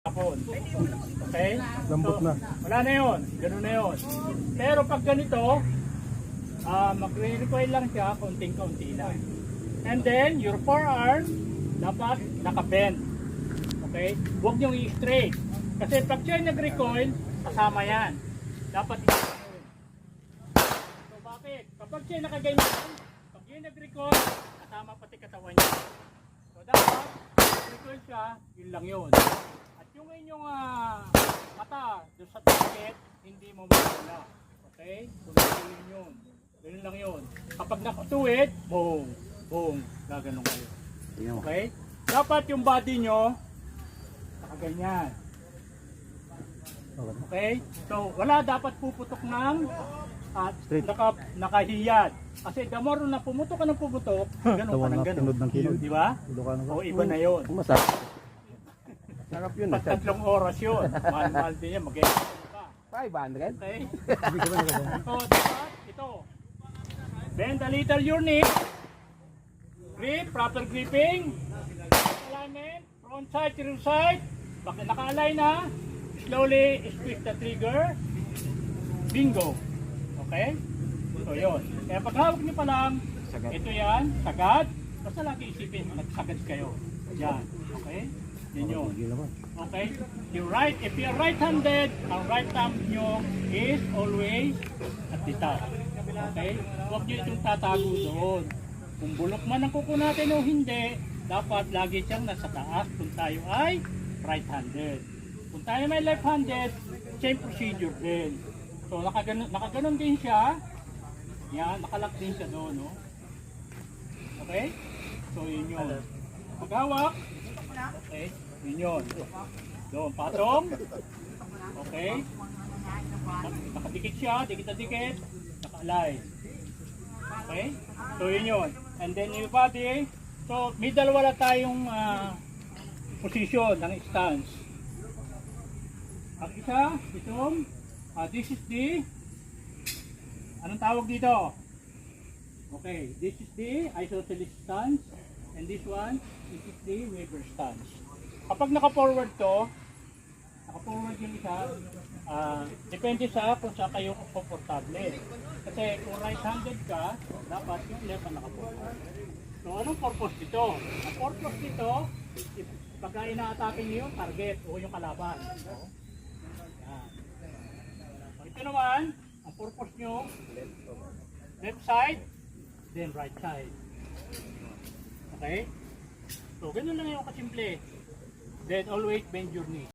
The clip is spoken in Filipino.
hapon. Okay? Lambot na. Wala na yun. Ganun na yun. Pero pag ganito, magre-recoil lang siya, konting-konti lang. And then, your forearm, dapat nakabend. Okay? Huwag niyong i-straight. Kasi pag siya nag-recoil, kasama yan. Dapat i-straight. So bakit? Kapag siya nakaganyan, pag siya nag-recoil, kasama pati katawan niya. So dapat, nag-recoil siya, yun lang yun. At yung inyong mata doon sa target, hindi mo mawala. Okay? So gano'n yun. Ganun lang yun. Kapag nakatuwid, boom, boom, gaganon kayo. Okay? Dapat yung body nyo, nakaganyan. Okay? So wala dapat puputok ng nakahiyad. Kasi the more na pumutok ka ng pumutok, ganun ka ng ganun. Di ba? O iba na yun. Sarap yun. Pag 3 oras yun. Mahal-mahal din yan. Mag-extra ka. 500? Okay? So dapat ito. Bend a little your knee. Grip, proper gripping. Alignment, front side to rear side. Pag naka-align na, slowly squeeze the trigger. Bingo. Okay? So yun. Kaya pag hawak niyo pa lang, ito yan, sagad. Basta lagi isipin, nagsagad kayo. Yan. Okay? Yan yun. Okay? If you're right-handed, ang right thumb nyo is always at the top. Okay? Huwag nyo itong tatago doon. Kung bulok man ang kuko natin o hindi, dapat lagi siyang nasa taas kung tayo ay right-handed. Kung tayo may left-handed, same procedure din. So nakaganon din siya. Yan, nakalak din siya doon. No? Okay? So yun yun. Paghawak. Okay? Yun yun. Doon, patong. Okay? Nakadikit siya, dikit na dikit. Naka-align. Okay? So yun yun. And then yung body. So may dalawa lang tayong position ng stance. Ang isa, itong this is the anong tawag dito? Okay, this is the isosceles stance and this one, this is the Weber stance. Kapag naka-forward to, naka-forward yung isa, depende sa kung saan kayo komportable. Kasi kung right-handed ka, dapat yung left ang naka-forward. So anong purpose dito? Ang purpose dito, pagka ina-atake niyo yung target o yung kalaban. So, yan. Ito naman, ang purpose nyo, left side, then right side. Okay? So, ganun lang yung kasimple. Then always bend your knee.